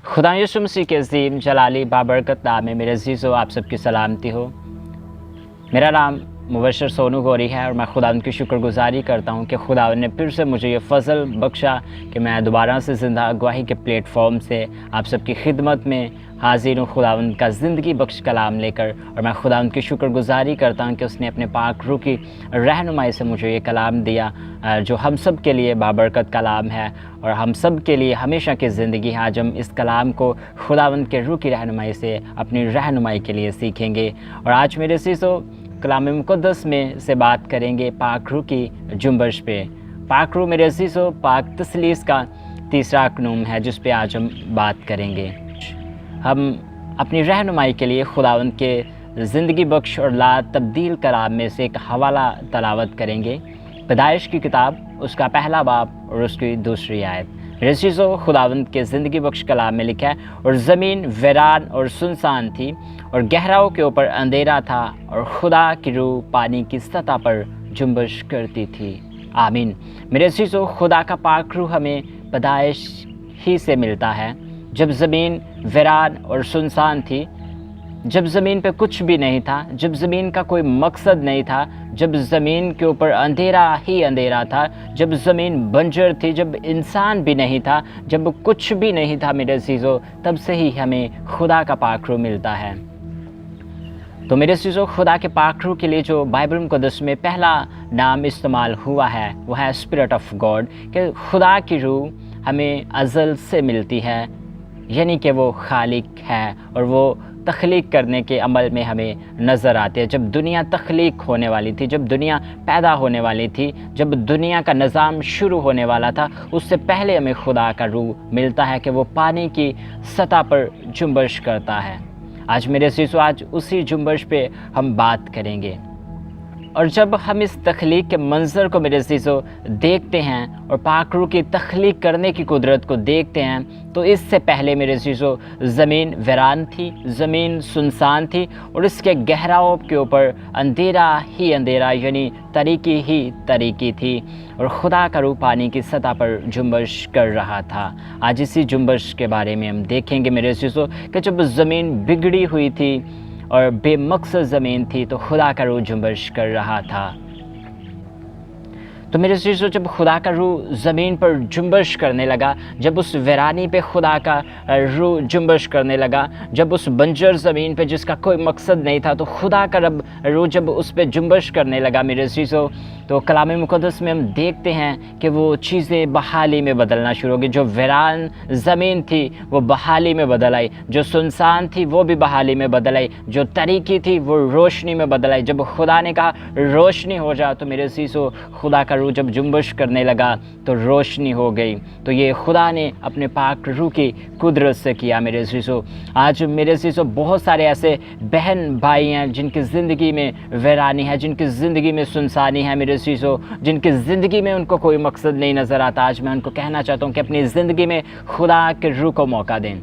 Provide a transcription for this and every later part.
खुदा यीशु मसीह के अज़ीम जलाली बाबरकत नाम में मेरे अज़ीज़ों आप सबकी सलामती हो। मेरा नाम मुबशर सोनू गौरी है और मैं खुदा उनकी शुक्रगुजारी करता हूँ कि खुदा ने फिर से मुझे ये फ़ज़ल बख्शा कि मैं दोबारा से ज़िंदा अगवाही के प्लेटफॉर्म से आप सबकी खिदमत में हाजिर हूँ, खुदा उनका ज़िंदगी बख्श कलाम लेकर। और मैं खुदा उनकी शुक्रगुजारी करता हूँ कि उसने अपने पाक रूह की रहनुमाई से मुझे ये कलाम दिया जो हम सब के लिए बाबरकत कलाम है और हम सब के लिए हमेशा की ज़िंदगी है। आज हम इस कलाम को खुदावंद के रूह की रहनुमाई से अपनी रहनुमाई के लिए सीखेंगे। और आज मेरे अज़ीज़ों कलाम मुक़द्दस में से बात करेंगे पाक रूह की जुम्बश पे। पाक रूह मेरे अज़ीज़ों पाक तसलीस का तीसरा क़नूम है जिस पे आज हम बात करेंगे। हम अपनी रहनुमाई के लिए खुदावंद के ज़िंदगी बख्श और ला तब्दील कलाम में से एक हवाला तलावत करेंगे। पैदाइश की किताब उसका पहला बाब और उसकी दूसरी आयत। मेरे अज़ीज़ों खुदावंद के ज़िंदगी बख्श कलाम में लिखा है, और ज़मीन वीरान और सुनसान थी और गहराओं के ऊपर अंधेरा था और खुदा की रूह पानी की सतह पर जुम्बश करती थी। आमीन। मेरे अज़ीज़ों खुदा का पाक रूह हमें पैदाइश ही से मिलता है। जब ज़मीन वीरान और सुनसान थी, जब ज़मीन पे कुछ भी नहीं था, जब ज़मीन का कोई मकसद नहीं था, जब ज़मीन के ऊपर अंधेरा ही अंधेरा था, जब ज़मीन बंजर थी, जब इंसान भी नहीं था, जब कुछ भी नहीं था मेरे अज़ीज़ों, तब से ही हमें खुदा का पाक रूह मिलता है। तो मेरे अज़ीज़ों खुदा के पाक रूह के लिए जो बाइबल मुक़द्दस में पहला नाम इस्तेमाल हुआ है वो है स्पिरिट ऑफ गॉड, कि खुदा की रूह हमें अज़ल से मिलती है, यानी कि वो खालिक है और वो तख्लीक करने के अमल में हमें नज़र आते हैं। जब दुनिया तख्लीक होने वाली थी, जब दुनिया पैदा होने वाली थी, जब दुनिया का निज़ाम शुरू होने वाला था, उससे पहले हमें खुदा का रूह मिलता है कि वो पानी की सतह पर जुम्बश करता है। आज मेरे अज़ीज़ों आज उसी जुम्बश पे हम बात करेंगे। और जब हम इस तख्लीक के मंज़र को मेरे अज़ीज़ों देखते हैं और पाक रूह की तख्लीक करने की कुदरत को देखते हैं, तो इससे पहले मेरे अज़ीज़ों ज़मीन वीरान थी, ज़मीन सुनसान थी और इसके गहराओं के ऊपर अंधेरा ही अंधेरा यानी तारीकी ही तारीकी थी और खुदा का रूह पानी की सतह पर जुम्बश कर रहा था। आज इसी जुम्बश के बारे में हम देखेंगे मेरे अज़ीज़ों कि जब ज़मीन बिगड़ी हुई थी और बेमकसद ज़मीन थी तो खुदा का रूह जुम्बश कर रहा था। तो मेरे अज़ीज़ों जब खुदा का रूह ज़मीन पर जुम्बश करने लगा, जब उस वीरानी पे खुदा का रूह जुम्बश करने लगा, जब उस बंजर ज़मीन पे जिसका कोई मकसद नहीं था, तो खुदा का रूह जब उस पे जुम्बश करने लगा मेरे अज़ीज़ों, तो कलाम मुक़द्दस में हम देखते हैं कि वो चीज़ें बहाली में बदलना शुरू हो गई। जो वीरान ज़मीन थी वो बहाली में बदल आई, जो सुनसान थी वो भी बहाली में बदल आई, जो तारीकी थी वो रोशनी में बदल आई। जब खुदा ने कहा रोशनी हो जा, तो मेरे अज़ीज़ों खुदा का रूह जब जुम्बश करने लगा तो रोशनी हो गई। तो ये खुदा ने अपने पाक रूह की कुदरत से किया मेरे अज़ीज़ों। आज मेरे अज़ीज़ों बहुत सारे ऐसे बहन भाई हैं जिनकी ज़िंदगी में वीरानी है, जिनकी ज़िंदगी में सुनसानी है मेरे अज़ीज़ों, जिनकी ज़िंदगी में उनको कोई मकसद नहीं नज़र आता। आज मैं उनको कहना चाहता हूँ कि अपनी ज़िंदगी में खुदा के रूह को मौका दें।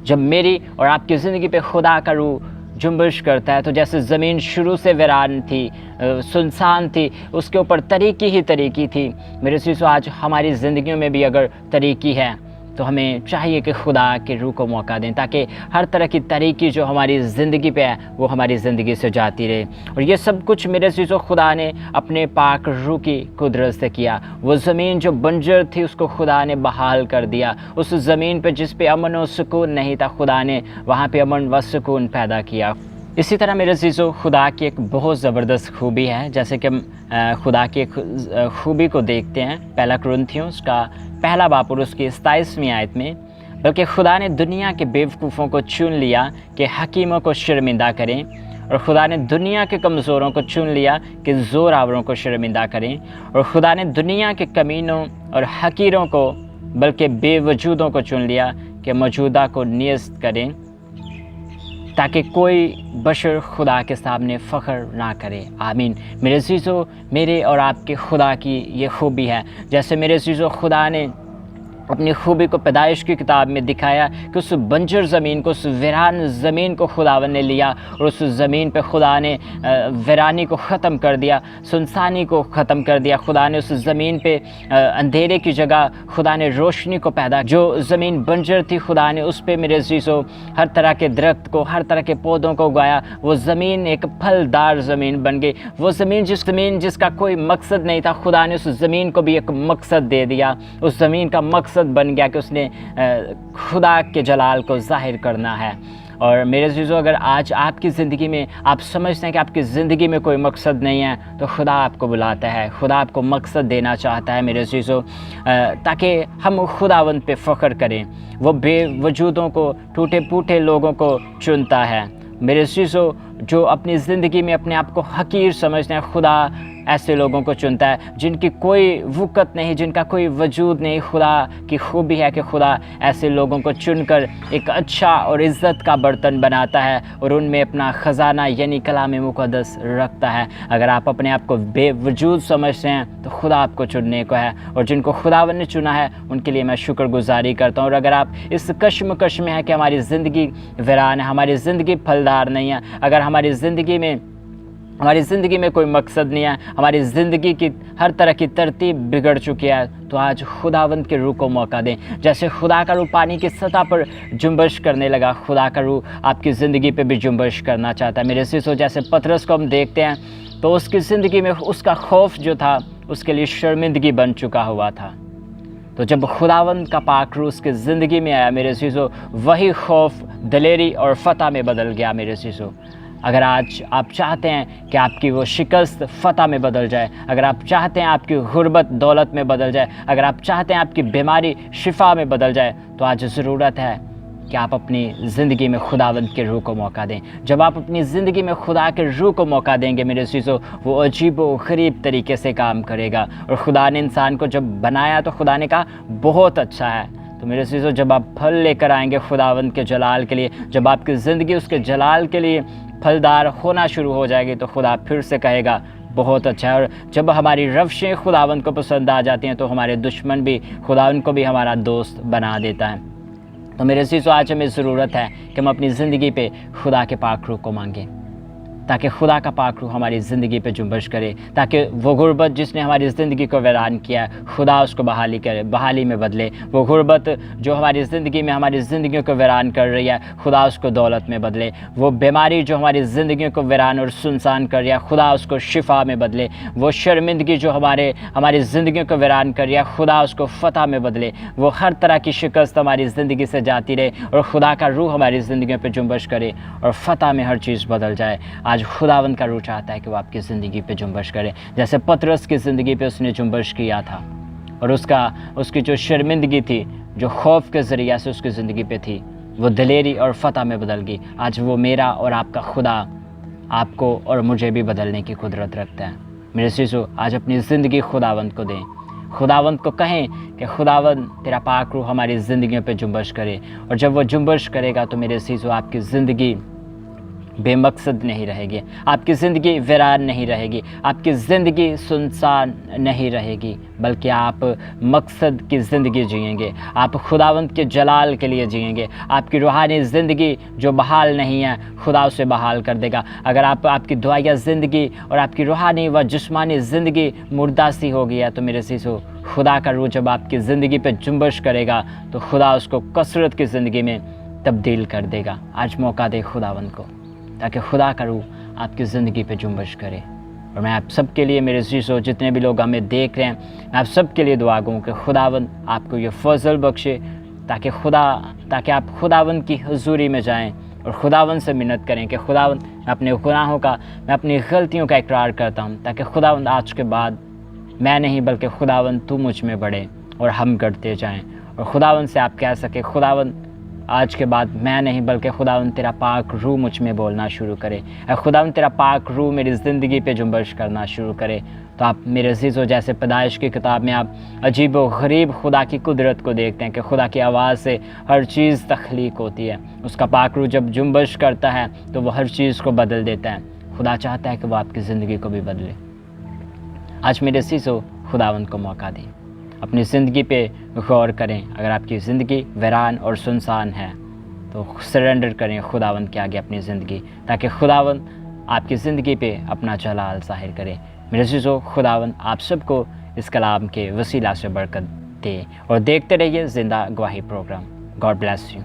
जब मेरी और आपकी ज़िंदगी पे खुदा का रूह जुम्बश करता है, तो जैसे ज़मीन शुरू से वीरान थी, सुनसान थी, उसके ऊपर तरीकी ही तरीकी थी, मेरे अज़ीज़ों आज हमारी ज़िंदगियों में भी अगर तरीकी है तो हमें चाहिए कि खुदा के रूह को मौका दें, ताकि हर तरह की तरीकी जो हमारी ज़िंदगी पे है वो हमारी ज़िंदगी से जाती रहे। और ये सब कुछ मेरे अज़ीज़ों खुदा ने अपने पाक रूह की कुदरत से किया। वो ज़मीन जो बंजर थी उसको खुदा ने बहाल कर दिया। उस ज़मीन पे जिस पे अमन व सुकून नहीं था, खुदा ने वहाँ पे अमन व सुकून पैदा किया। इसी तरह मेरे अज़ीज़ों खुदा की एक बहुत ज़बरदस्त खूबी है, जैसे कि हम खुदा की खूबी को देखते हैं पहला कुरिन्थियों उसका पहला बाब और उसकी 27वीं आयत में, बल्कि खुदा ने दुनिया के बेवकूफ़ों को चुन लिया कि हकीमों को शर्मिंदा करें, और खुदा ने दुनिया के कमज़ोरों को चुन लिया कि ज़ोरावरों को शर्मिंदा करें, और खुदा ने दुनिया के कमीनों और हकीरों को बल्कि बेवजूदों को चुन लिया कि मौजूदा को नियस्त करें, ताकि कोई बशर खुदा के सामने फ़ख्र ना करे। आमीन। मेरे अज़ीज़ों मेरे और आपके खुदा की ये खूबी है, जैसे मेरे अज़ीज़ों खुदा ने अपनी खूबी को पैदाइश की किताब में दिखाया कि उस बंजर ज़मीन को, उस वीरान ज़मीन को खुदावन ने लिया और उस ज़मीन पे खुदा ने वीरानी को ख़त्म कर दिया, सुनसानी को ख़त्म कर दिया। खुदा ने उस ज़मीन पे अंधेरे की जगह खुदा ने रोशनी को पैदा। जो ज़मीन बंजर थी खुदा ने उस पर मेरे अज़ीज़ों हर तरह के दरख्त को, हर तरह के पौधों को उगाया। वो ज़मीन एक फलदार ज़मीन बन गई। वो ज़मीन जिसका कोई मकसद नहीं था, खुदा ने उस ज़मीन को भी एक मकसद दे दिया। उस ज़मीन का मकसद बन गया कि उसने खुदा के जलाल को ज़ाहिर करना है। और मेरे अज़ीज़ों, अगर आज आपकी ज़िंदगी में आप समझते हैं कि आपकी ज़िंदगी में कोई मकसद नहीं है, तो खुदा आपको बुलाता है, खुदा आपको मकसद देना चाहता है मेरे अज़ीज़ों, ताकि हम खुदावंद पे फ़ख्र करें। वो बेवजूदों को, टूटे फूटे लोगों को चुनता है मेरे अज़ीज़ों। जो अपनी ज़िंदगी में अपने आप को हकीर समझते हैं, खुदा ऐसे लोगों को चुनता है जिनकी कोई वक़्त नहीं, जिनका कोई वजूद नहीं। खुदा की खूबी है कि खुदा ऐसे लोगों को चुनकर एक अच्छा और इज़्ज़त का बर्तन बनाता है और उनमें अपना ख़जाना यानी कलाम मुक़द्दस रखता है। अगर आप अपने आप को बेवजूद समझते हैं तो खुदा आपको चुनने को है, और जिनको खुदावन ने चुना है उनके लिए मैं शुक्रगुज़ारी करता हूँ। और अगर आप इस कश्मकश में है कि हमारी ज़िंदगी वीरान है, हमारी ज़िंदगी फलदार नहीं है, अगर हमारी ज़िंदगी में कोई मकसद नहीं है, हमारी ज़िंदगी की हर तरह की तरतीब बिगड़ चुकी है, तो आज खुदावंद के रूह को मौका दें। जैसे खुदा का रूह पानी की सतह पर जुम्बश करने लगा, खुदा का रूह आपकी ज़िंदगी पे भी जुम्बश करना चाहता है मेरे अज़ीज़ों। जैसे पतरस को हम देखते हैं तो उसकी ज़िंदगी में उसका खौफ जो था उसके लिए शर्मिंदगी बन चुका हुआ था। तो जब खुदावंद का पाक रूह उसकी ज़िंदगी में आया मेरे अज़ीज़ों, वही खौफ दलेरी और फ़तह में बदल गया मेरे अज़ीज़ों। अगर आज आप चाहते हैं कि आपकी वो शिकस्त फ़तह में बदल जाए, अगर आप चाहते हैं आपकी गुर्बत दौलत में बदल जाए, अगर आप चाहते हैं आपकी बीमारी शिफा में बदल जाए, तो आज ज़रूरत है कि आप अपनी ज़िंदगी में खुदावंद के रूह को मौका दें। जब आप अपनी ज़िंदगी में खुदा के रूह को मौका देंगे मेरे अज़ीज़ों, वो अजीब व गरीब तरीके से काम करेगा। और खुदा ने इंसान को जब बनाया तो खुदा ने कहा बहुत अच्छा है। तो मेरे अज़ीज़ों, जब आप फल लेकर आएंगे खुदावंद के जलाल के लिए, जब आपकी ज़िंदगी उसके जलाल के लिए फलदार होना शुरू हो जाएगी, तो खुदा फिर से कहेगा बहुत अच्छा है। और जब हमारी रवशें खुदावंद को पसंद आ जाती हैं तो हमारे दुश्मन भी खुदावंद को भी हमारा दोस्त बना देता है। तो मेरे अज़ीज़ों, आज हमें ज़रूरत है कि हम अपनी ज़िंदगी पे खुदा के पाक रूह को मांगें, ताकि खुदा का पाक रूह हमारी ज़िंदगी पे जुम्बश करे, ताकि वो गुर्बत जिसने हमारी ज़िंदगी को वीरान किया है, खुदा उसको बहाली करे, बहाली में बदले। वो गुर्बत जो हमारी ज़िंदगी में हमारी ज़िंदगियों को वीरान कर रही है, खुदा उसको दौलत में बदले। वो बीमारी जो हमारी ज़िंदगियों को वीरान और सुनसान कर रही है, खुदा उसको शिफा में बदले। वो शर्मिंदगी जो हमारी ज़िंदगियों को वीरान कर रही है, खुदा उसको फ़तह में बदले। वो हर तरह की शिकस्त हमारी ज़िंदगी से जाती रहे और खुदा का रूह हमारी ज़िंदगियों पर जुम्बश करे और फ़तह में हर चीज़ बदल जाए। आज खुदावंद का रूह चाहता है कि वो आपकी ज़िंदगी पे जुम्बश करे, जैसे पतरस की ज़िंदगी पे उसने जुम्बश किया था और उसकी जो शर्मिंदगी थी, जो खौफ के ज़रिए से उसकी ज़िंदगी पे थी, वो दलेरी और फ़तह में बदल गई। आज वो मेरा और आपका खुदा आपको और मुझे भी बदलने की कुदरत रखता है मेरे अज़ीज़ों। आज अपनी ज़िंदगी खुदावंद को दें, खुदावंद को कहें कि खुदावंद तेरा पाक रूह हमारी ज़िंदगियों पे जुम्बश करे। और जब वो जुम्बश करेगा तो मेरे अज़ीज़ों, आपकी ज़िंदगी बेमकसद नहीं रहेगी, आपकी ज़िंदगी वीरान नहीं रहेगी, आपकी ज़िंदगी सुनसान नहीं रहेगी, बल्कि आप मकसद की ज़िंदगी जिएंगे, आप खुदावंद के जलाल के लिए जिएंगे। आपकी रूहानी ज़िंदगी जो बहाल नहीं है, खुदा उसे बहाल कर देगा। अगर आपकी दुआया ज़िंदगी और आपकी रूहानी व जिस्मानी ज़िंदगी मुर्दा सी हो गई है, तो मेरे अज़ीज़ों, खुदा का रूह जब आपकी ज़िंदगी पे जुम्बश करेगा तो खुदा उसको कसरत की ज़िंदगी में तब्दील कर देगा। आज मौका दे खुदावंद को, ताकि खुदा का रूह आपकी ज़िंदगी पे जुम्बश करे। और मैं आप सब के लिए मेरे अज़ीज़ों, जितने भी लोग हमें देख रहे हैं, मैं आप सब के लिए दुआ करूँ कि खुदावंद आपको ये फ़ज़ल बख्शे, ताकि आप खुदावंद की हुज़ूरी में जाएं और खुदावंद से मिन्नत करें कि खुदावंद, मैं अपने गुनाहों का, मैं अपनी गलतियों का इकरार करता हूँ, ताकि खुदावंद आज के बाद मैं नहीं बल्कि खुदावंद तू मुझ में बढ़े और हम करते जाएँ। और खुदावंद से आप कह सके, खुदावंद आज के बाद मैं नहीं बल्कि खुदावंद तेरा पाक रूह मुझ में बोलना शुरू करे, खुदावंद तेरा पाक रूह मेरी ज़िंदगी पे जुम्बश करना शुरू करे। तो आप मेरे अज़ीज़ों, जैसे पैदाइश की किताब में आप अजीब व गरीब खुदा की कुदरत को देखते हैं कि खुदा की आवाज़ से हर चीज़ तख्लीक होती है। उसका पाक रूह जब जुम्बश करता है तो वो हर चीज़ को बदल देता है। खुदा चाहता है कि वो आपकी ज़िंदगी को भी बदले। आज मेरे अज़ीज़ों, खुदावंद को मौका दें, اپنی زندگی پہ غور کریں. اگر آپ کی زندگی ویران اور سنسان ہے تو سرنڈر کریں خداوند کے آگے اپنی زندگی, تاکہ خداوند آپ کی زندگی پہ اپنا جلال ظاہر کرے. میرے عزیزو, خداوند آپ سب کو اس کلام کے وسیلہ سے برکت دے, اور دیکھتے رہیے زندہ گواہی پروگرام. God bless you.